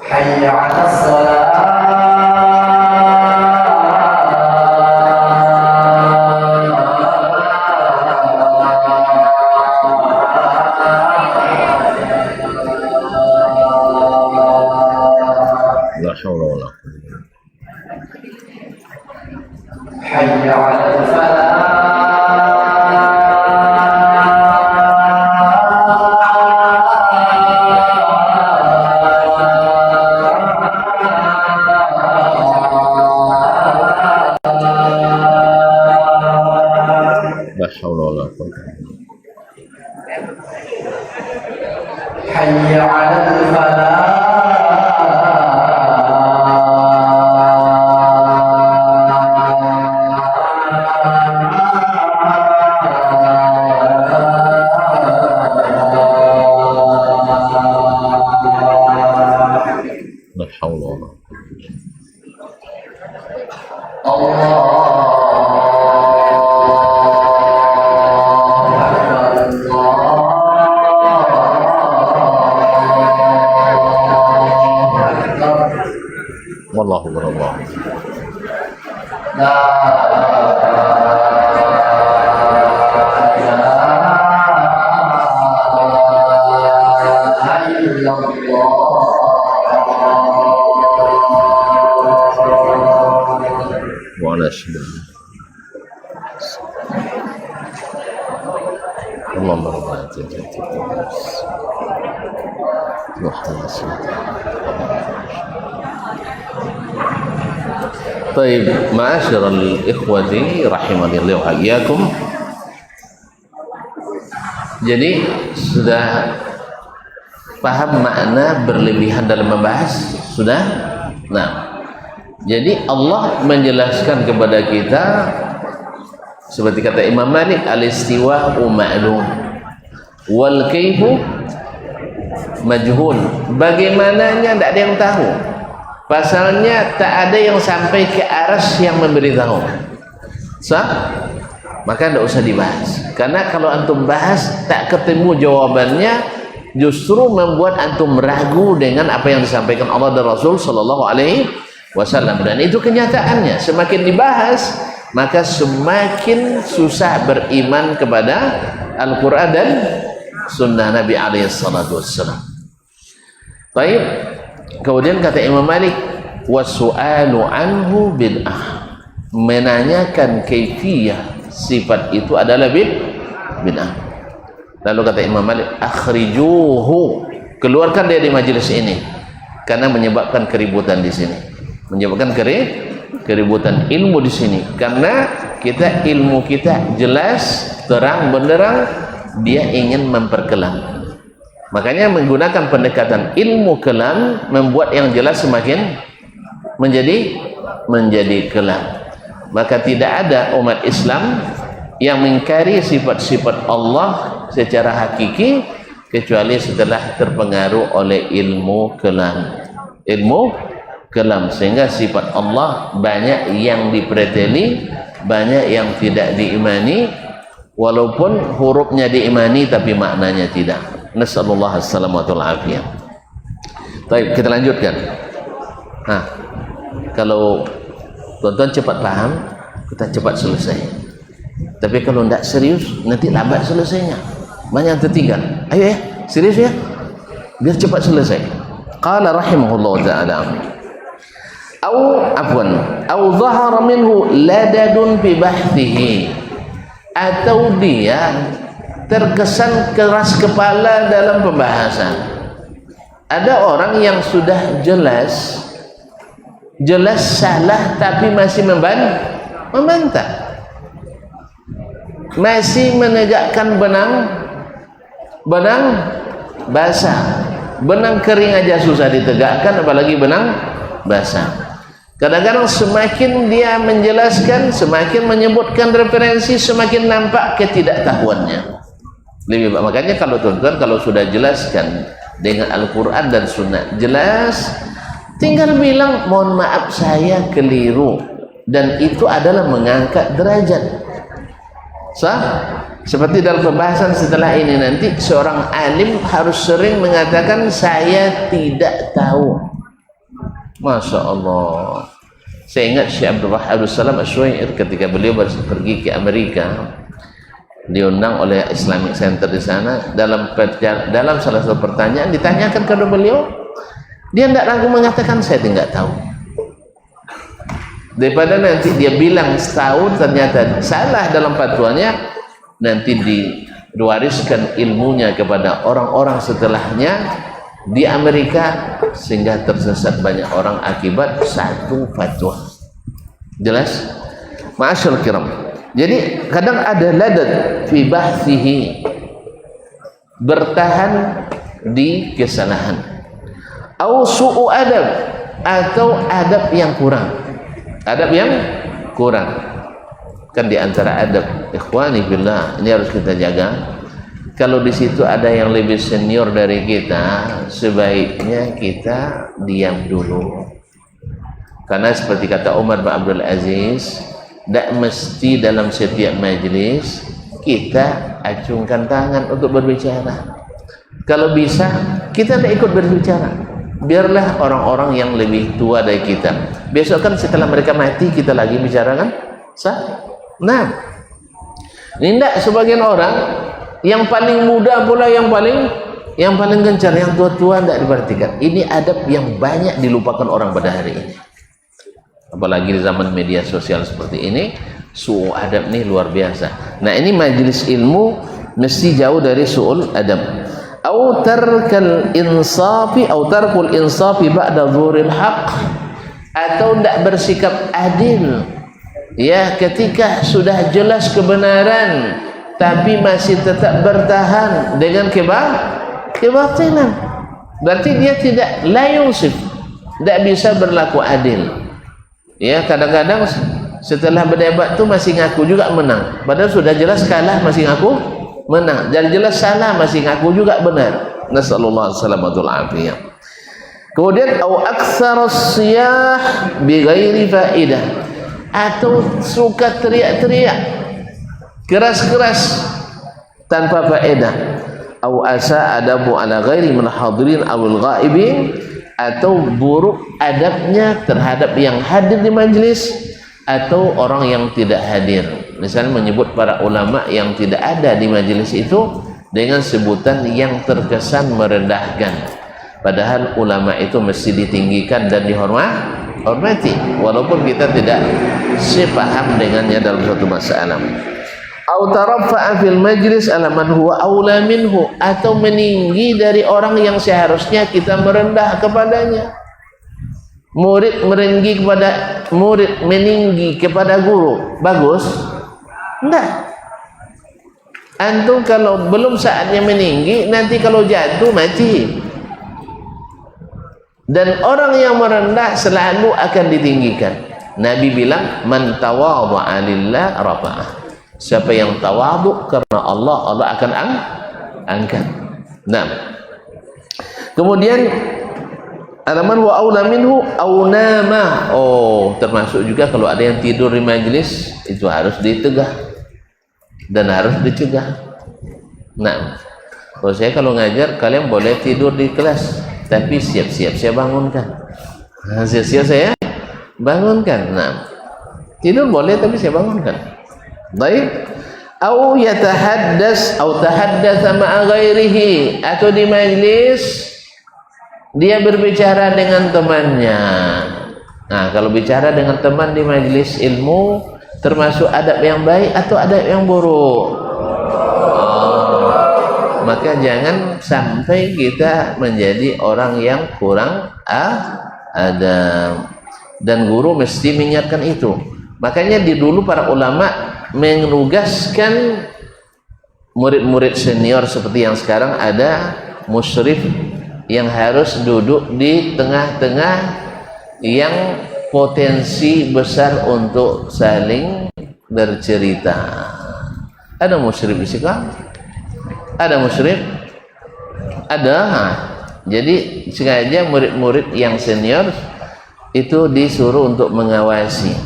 حي على الصلاة لا حول ولا قوة حي على الفلاح لا حول ولا قوة حي على الفلاح لا حول ولا والله أكبر الله وعلى شباب اللهم ربنا آتنا طيب ma'asyiral ikhwati rahimanillah wa iyyakum. Jadi sudah paham makna berlebihan dalam membahas? Sudah? Nah, jadi Allah menjelaskan kepada kita seperti kata Imam Malik, al-istiwa'u ma'lum wal kaifu majhul. Bagaimananya tidak ada yang tahu. Pasalnya tak ada yang sampai ke aras yang memberitahu. Maka tidak usah dibahas. Karena kalau antum bahas tak ketemu jawabannya, justru membuat antum ragu dengan apa yang disampaikan Allah dan Rasul Sallallahu Alaihi Wasallam. Dan itu kenyataannya. Semakin dibahas, maka semakin susah beriman kepada Al-Quran dan Sunnah Nabi Alaihi Wasallam. Baik. Kemudian kata Imam Malik, wasu'alu anhu bid'ah. Menanyakan kaifiyah sifat itu adalah bid'ah. Lalu kata Imam Malik, akhrijuhu keluarkan dia di majelis ini, karena menyebabkan keributan di sini, menyebabkan keributan ilmu di sini. Karena kita ilmu kita jelas, terang benderang, dia ingin memperkelam. Makanya menggunakan pendekatan ilmu kelam membuat yang jelas semakin menjadi kelam. Maka tidak ada umat Islam yang mengingkari sifat-sifat Allah secara hakiki kecuali setelah terpengaruh oleh ilmu kelam. Ilmu kelam, sehingga sifat Allah banyak yang dipreteli, banyak yang tidak diimani, walaupun hurufnya diimani tapi maknanya tidak. Nasallallahu alaihi wasallam. Baik, kita lanjutkan. Nah, kalau tuan-tuan cepat paham, kita cepat selesai. Tapi kalau tidak serius, nanti lambat selesainya, banyak yang tertinggal. Ayo ya, serius ya, biar cepat selesai. Qala rahimahullah ta'ala, au zahara minhu ladadun fi bahthihi, atau dia terkesan keras kepala dalam pembahasan. Ada orang yang sudah jelas salah tapi masih membantah, masih menegakkan benang basah. Benang kering aja susah ditegakkan, apalagi benang basah. Kadang-kadang semakin dia menjelaskan, semakin menyebutkan referensi, semakin nampak ketidaktahuannya. Lebih baik. Makanya kalau tuan-tuan kalau sudah jelaskan dengan Al-Quran dan Sunnah jelas, tinggal bilang mohon maaf saya keliru, dan itu adalah mengangkat derajat. Sah? Seperti dalam pembahasan setelah ini nanti, seorang alim harus sering mengatakan saya tidak tahu. Masya Allah. Saya ingat Syekh Abdul Wahab Salam Asy'ari ketika beliau pergi ke Amerika, diundang oleh Islamic Center di sana. Dalam salah satu pertanyaan ditanyakan kepada beliau, dia tidak ragu mengatakan saya tidak tahu. Daripada nanti dia bilang setahun ternyata salah dalam fatwanya, nanti diwariskan ilmunya kepada orang-orang setelahnya di Amerika, sehingga tersesat banyak orang akibat satu fatwa. Jelas? Ma'asyarul kiram. Jadi kadang ada ladad fi bahthihi, bertahan di kesalahan, au su'u adab, atau adab yang kurang. Kan di antara adab, ikhwani billah, ini harus kita jaga. Kalau di situ ada yang lebih senior dari kita, sebaiknya kita diam dulu. Karena seperti kata Umar bin Abdul Aziz, tidak mesti dalam setiap majlis kita acungkan tangan untuk berbicara. Kalau bisa, kita tidak ikut berbicara. Biarlah orang-orang yang lebih tua dari kita. Besok kan setelah mereka mati, kita lagi bicara kan? Sah? Nah, ini tidak sebagian orang yang paling muda pula yang paling gencar, yang tua-tua tidak diperhatikan. Ini adab yang banyak dilupakan orang pada hari ini. Apalagi di zaman media sosial seperti ini, su'ul adab ini luar biasa. Nah, ini majelis ilmu mesti jauh dari su'ul adab. Au tarkul insafi ba'da dzuril haqq, atau tidak bersikap adil ya ketika sudah jelas kebenaran tapi masih tetap bertahan dengan kebatilan. Berarti dia tidak la yunsif, tidak bisa berlaku adil. Ya, kadang-kadang setelah berdebat tu masih ngaku juga menang, padahal sudah jelas kalah masih ngaku menang, dan jelas salah masih ngaku juga benar. Nasallallahu alaihi wasallam. Kemudian au aktsarus siyah bi ghairi faidah, atau suka teriak-teriak keras-keras tanpa faedah. Au asa adabu ala ghairi min hadirin awil ghaibin, atau buruk adabnya terhadap yang hadir di majlis atau orang yang tidak hadir. Misalnya menyebut para ulama yang tidak ada di majlis itu dengan sebutan yang terkesan merendahkan, padahal ulama itu mesti ditinggikan dan dihormati walaupun kita tidak sepaham dengannya dalam suatu masalah. Au taraffa'a fil majlis ala man huwa aula minhu, atau meninggi dari orang yang seharusnya kita merendah kepadanya. Murid meninggi kepada murid, meninggi kepada guru, bagus? Enggak. Antum kalau belum saatnya meninggi, nanti kalau jatuh mati. Dan orang yang merendah selalu akan ditinggikan. Nabi bilang, man tawadha'a lillah rafa'ah. Siapa yang tawadhu karena Allah, Allah akan angkat. Nah, kemudian alaman wa aula minhu au nama. Oh, termasuk juga kalau ada yang tidur di majelis, itu harus ditegah dan harus dicegah. Nah, kalau saya kalau ngajar, kalian boleh tidur di kelas, tapi siap-siap saya bangunkan. Siap-siap saya bangunkan. Nah, tidur boleh tapi saya bangunkan. Baik. Au yatahaddas au tahaddatsa ma'a ghairihi, atau di majlis dia berbicara dengan temannya. Nah, kalau bicara dengan teman di majlis ilmu, termasuk adab yang baik atau adab yang buruk? Maka jangan sampai kita menjadi orang yang kurang adab. Dan guru mesti mengingatkan itu. Makanya di dulu para ulama menugaskan murid-murid senior seperti yang sekarang ada musyrif yang harus duduk di tengah-tengah yang potensi besar untuk saling bercerita. Ada musyrif di sini? Ada musyrif? Ada. Jadi sengaja murid-murid yang senior itu disuruh untuk mengawasi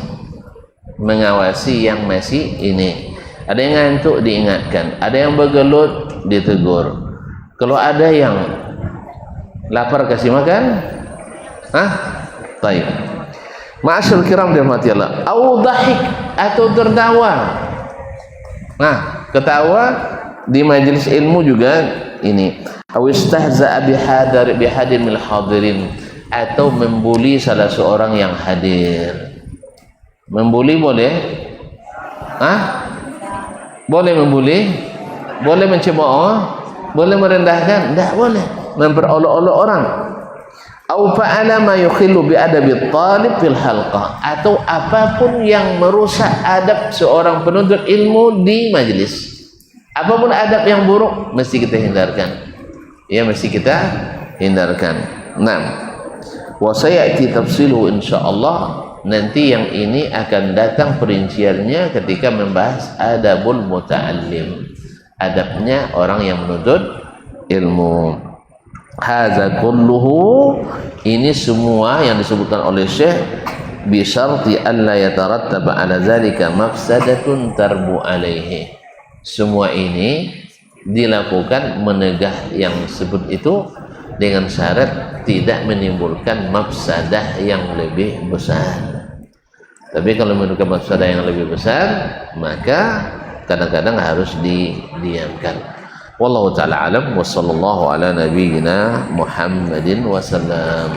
yang masih ini. Ada yang ngantuk diingatkan, ada yang bergelut ditegur. Kalau ada yang lapar kasih makan. Baik. Ma'asyarul kiram dirahmati Allah. Au dhahik, atau tertawa. Nah, ketawa di majelis ilmu juga ini. Au istahza'a bihadin minal hadirin, atau membuli salah seorang yang hadir. Membuli boleh? Boleh membuli? Boleh mencemooh? Boleh merendahkan? Tidak boleh. Memperolok-olok orang. Au fa'ala ma yukhillu bi adabi talib fil halqah, atau apapun yang merusak adab seorang penuntut ilmu di majelis. Apapun adab yang buruk mesti kita hindarkan. Ya, mesti kita hindarkan. Nah, wa sayati tafsiluhu insyaallah. Nanti yang ini akan datang perinciannya ketika membahas adabul muta'allim, adabnya orang yang menuntut ilmu. Hadza kulluhu, ini semua yang disebutkan oleh Syekh, bi syarti alla yatarattaba ala zalika mafsadatun tarbu alaihi. Semua ini dilakukan menegah yang sebut itu dengan syarat tidak menimbulkan mafsadah yang lebih besar. Tapi kalau menimbulkan mafsadah yang lebih besar, maka kadang-kadang harus didiamkan. Wallahu ta'ala alam, wa sallallahu ala nabiyyina Muhammadin wasallam.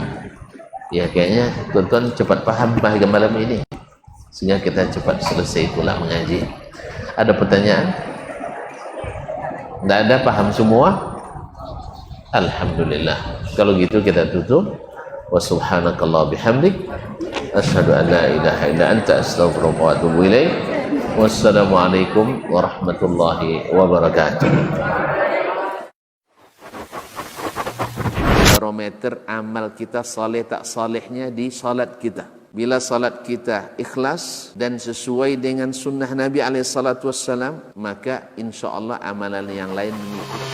Ya, kayaknya tuan-tuan cepat paham pagi malam ini, sehingga kita cepat selesai pula mengaji. Ada pertanyaan? Tidak ada, paham semua? Alhamdulillah. Kalau gitu kita tutup. Wa subhanakallah bihamdik, asyhadu an la ilaha illa anta, astaghfiruka wa atubu ilaik. Wassalamualaikum warahmatullahi wabarakatuh. Barometer amal kita saleh tak salehnya di salat kita. Bila salat kita ikhlas dan sesuai dengan sunnah Nabi SAW, maka insya Allah amalan yang lain mengikuti.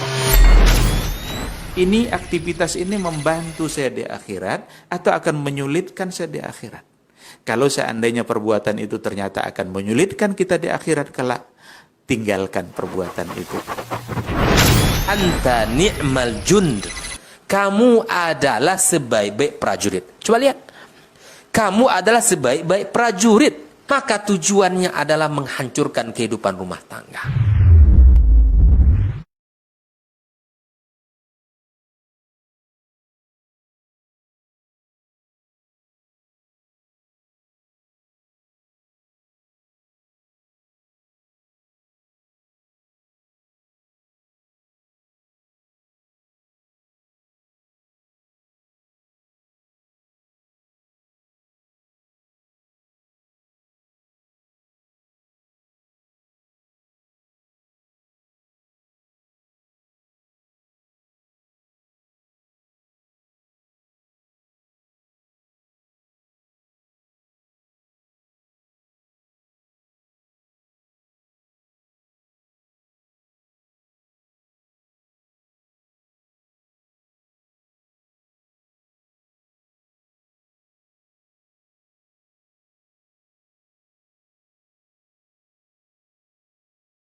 Ini aktivitas ini membantu saya di akhirat atau akan menyulitkan saya di akhirat. Kalau seandainya perbuatan itu ternyata akan menyulitkan kita di akhirat kelak, tinggalkan perbuatan itu. Anta ni'mal jund. Kamu adalah sebaik-baik prajurit. Coba lihat. Kamu adalah sebaik-baik prajurit. Maka tujuannya adalah menghancurkan kehidupan rumah tangga.